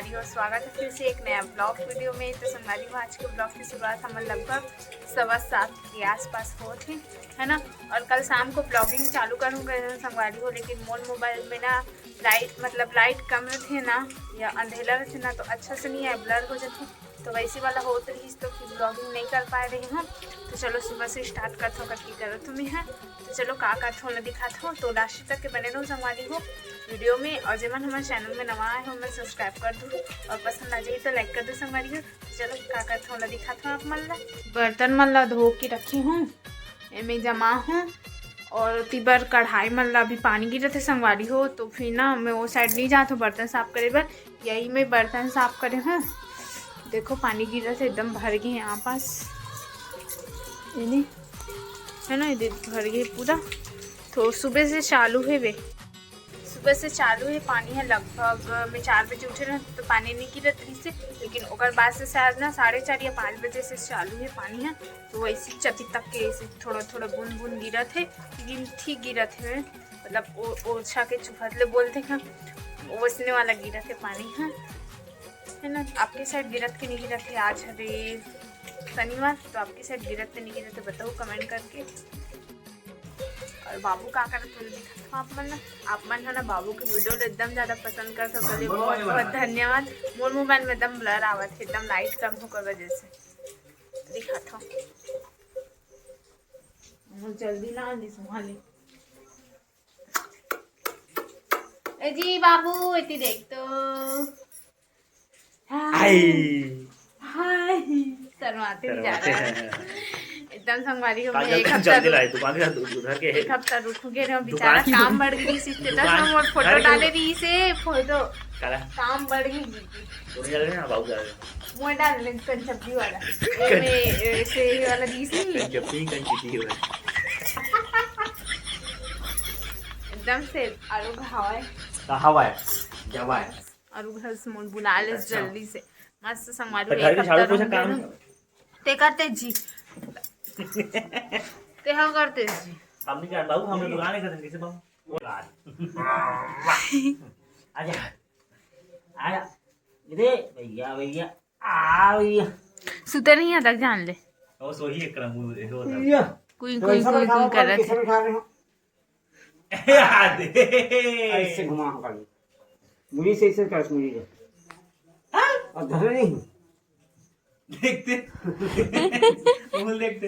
संगवारी और स्वागत है फिर से एक नया ब्लॉग वीडियो में। तो संगवारी हो आज के ब्लॉग की शुरुआत हम लगभग 7:15 के आसपास हो थे, है ना। और कल शाम को ब्लॉगिंग चालू करूँगा संगवारी हो, लेकिन मोर मोबाइल में ना लाइट कम थे ना या अंधेला थे ना, तो अच्छा से नहीं है, ब्लर हो जाते, तो वैसे वाला हो रही तो फिर ब्लॉगिंग नहीं कर पा रही हूँ। तो चलो सुबह से स्टार्ट करता हूँ करके करो तुम्हें है। तो चलो का करता हूँ दिखाता हूँ, तो लास्ट तक के बने रहो संगवारी हो वीडियो में। और जब हमारे चैनल में नवा आए हो मैं सब्सक्राइब कर दूँ और पसंद आ जाए तो लाइक कर दो संगवारी हो। तो चलो का करता हूँ दिखाता हूँ। आप मन बर्तन मन ला धो के रखी हूँ, में जमा हूँ, और तिबर कढ़ाई मन ला अभी पानी गिरे थे संगवारी हो, तो फिर ना मैं वो साइड नहीं जाता हूँ बर्तन साफ करे बर, यही मैं बर्तन साफ करे हूँ। देखो पानी गिरा से एकदम भर गए यहाँ पास, है ना, इधर भर गए पूरा। तो सुबह से चालू है पानी है। लगभग मैं 4 बजे उठे रहे तो पानी नहीं गिरत रही से, लेकिन ओकर बाद से शायद ना 4:30 या 5 बजे से चालू है पानी है। तो वैसे चपी तक के ऐसे थोड़ा थोड़ा बूंद बूंद गिरत है, लेकिन ठीक गिरत है, मतलब ओछा के चुफतले बोलते हैं वैसने वाला गिरत है पानी है ना। आपके साइड गिरत के नहीं गिरत है? आज है शनिवार, तो आपकी साइड गिरत नहीं गिरत है बताओ कमेंट करके। और बाबू का करते दिखाता हूँ आप मन है ना बाबू के वीडियो एकदम ज़्यादा पसंद कर सकते, बहुत बहुत धन्यवाद। मोर मोबाइल में एकदम ब्लर आवत है, एकदम लाइट कम होकर वजह से दिखाता हूँ। जल्दी ना ले ए जी बाबू इतनी देख तो हाय शर्माते नहीं जा रहा है एकदम संगवारी हो। मैं एक हफ्ता रुकूंगे ना, बेचारा काम बढ़ गई इसी स्टेटस में और फोटो डाले रही से फोटो काम बढ़ गई मैं डाल ले कंचपी वाला ऐसे वाला दीस नहीं एकदम से आलू हवा है आलू घर से मुंह बुला ले जल्दी से मस्त संगवारी एक हफ्ता ते करते जी ते हम करते जी हम नहीं कर बाबू, हम दुकान है करते कैसे बाबू आजा आजा इधे भैया भैया आ भैया सुते नहीं है तक जान ले वो सो ही एक होता कोई कर रहे थे ऐसे घुमा होगा मुझे से ऐसे कर मुझे और धरे नहीं देखते बोल देखते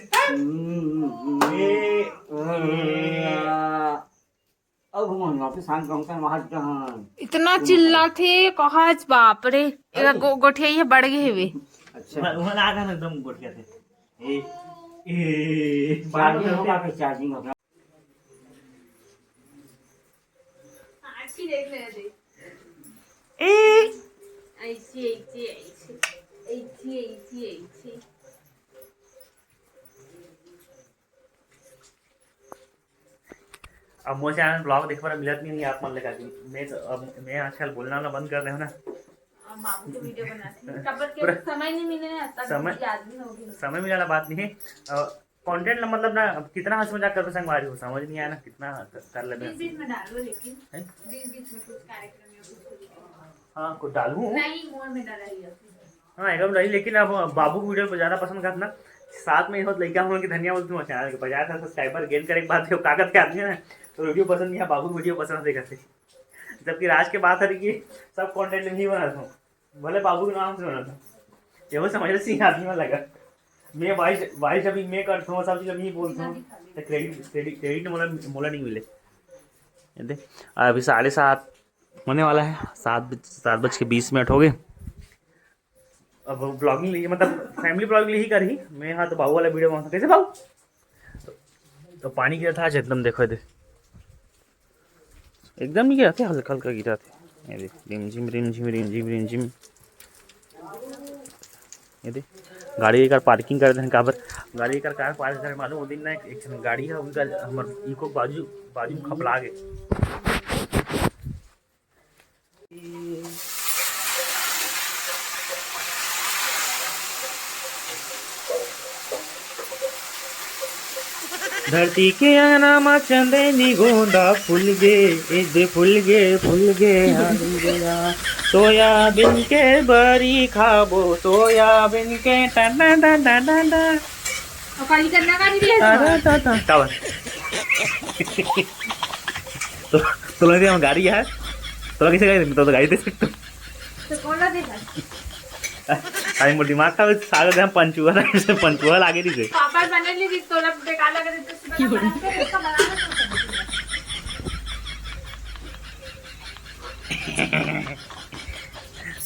अब घुमा वापस शांत कहूँ वहां कहाँ इतना चिल्ला थे कहा बाप रे गोठिया बढ़ गए वे। अच्छा वहां आ गए एकदम गोठिया थे चार्जिंग होगा फिर चार्जिंग होगा अच्छी देख ले दे ऐसी अब मुझे चैनल ब्लॉग देख पर मिलत नहीं आप मन लगा मैं आजकल बोलना वाला बंद कर रहे हो ना। बाबू को वीडियो बनाते हैं कबर के समय नहीं मिले ना तब आदमी हो गए समय मिला वाला बात नहीं है। कंटेंट मतलब ना कितना हंस मजाक कर संगवारी हो समझ नहीं आया ना कितना कर ले बीच में डालो, लेकिन बीच में कुछ कार्यक्रम या कुछ हाँ कुछ डालूं नहीं मोर में डाला है हाँ एकदम रही। लेकिन अब बाबू की वीडियो को ज़्यादा पसंद करना साथ में बहुत लड़का होने की धनिया बोलती हूँ चैनल के 50 सब्सक्राइबर गेन करे के बाद कागज के आदमी है ना, तो वीडियो पसंद नहीं है बाबू की वीडियो पसंद नहीं करते। जबकि राज के बात है कि सब कंटेंट में ही बनाता हूँ, भले बाबू के नाम से बनाता हूँ, ये समझ सी आदमी में लगा मैं वाइस अभी मैं करता हूँ सब चीज़ अभी बोलता हूँ तो क्रेडिट मोला नहीं मिले। अभी 7:30 होने वाला है, 7:20 हो गए। अब ब्लॉगिंग लिए मतलब फैमिली ब्लॉगिंग ही करी मैं, हाँ तो बाबू वाला वीडियो बनाता कैसे बाबू तो पानी गिरा था आज एकदम देखो दे एकदम नहीं गिरा थे हल्का हल्का गिरा थे ये रिमझिम रिमझिम रिमझिम रिमझिम। ये दे गाड़ी एक पार्किंग कर दें काबर गाड़ी एक कार पार्क कर मालूम वो दिन ना एक गाड़ी है उनका हमार इको बाजू खपला गए। धरती के अंगनामा चंदनी गोंदा फूल गे दे फूल गे आलू गया सोयाबीन के बरी खाबो सोयाबीन के टा टा टा टा टा टा और काली करना का नहीं है टावर तो लगे हम गाड़ी है तो किसे गाड़ी तो गाड़ी दे सकते तो कौन ला देगा अरे मोर दिमाग का सागर हम पंचुआ लागे दी से पापा बने ली तो ला बेकार लग रही तो इसका बनाना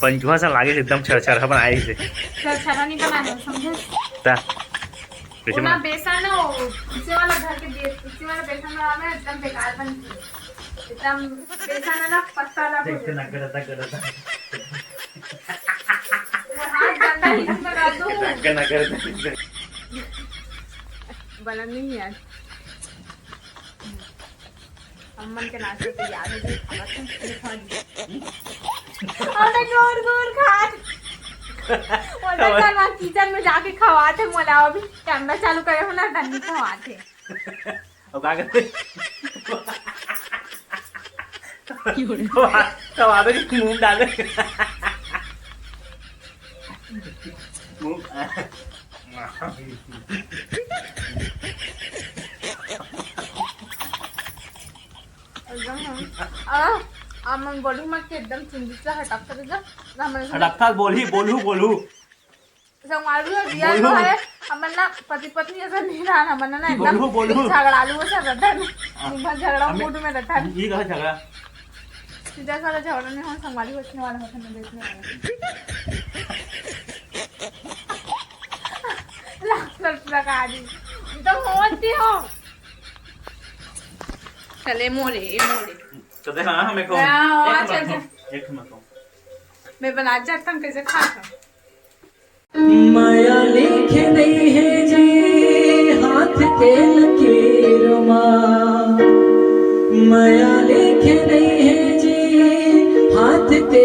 पंचुआ सा लागे एकदम छरछरा बनाए से छरा नहीं बनाना समझे ता वो ना बेसन हो उसी वाला घर के उसी वाला बेसन बनाना एकदम बेकार बनती है एकदम बेसन ना पत्ता ना देखते ना करता हाथ गंदा ही लगा दो ना करता बना नहीं यार अम्मन के नाश्ते तो याद है अरे गोर गोर खाट बोलता कल वहाँ किचन में जाके खवाते मोला अभी कैमरा चालू करे हो ना धन्नी खवाते अब क्या करते तो आधे की मुंह डाले अमन बोलू मत के एकदम चिंतित हटक कर जा हटकता बोलू संवालू दिया तो है हमन ना पति पत्नी ऐसा नहीं रहा हमन ना एकदम बोलू झगड़ालू ऐसा रहता है दिन झगड़ा मूड में रहता है ये कहा झगड़ा सीधा सारा झगड़ा नहीं हो संभाली बचने वाला होता है देखने वाला लगा दी तो होती हो चले मोरे तो देखा ना हमें को एक मैं बना जाता हूँ कैसे खाता माया लिखे नहीं है जी हाथ के लकीर माया लिखे नहीं है जी हाथ के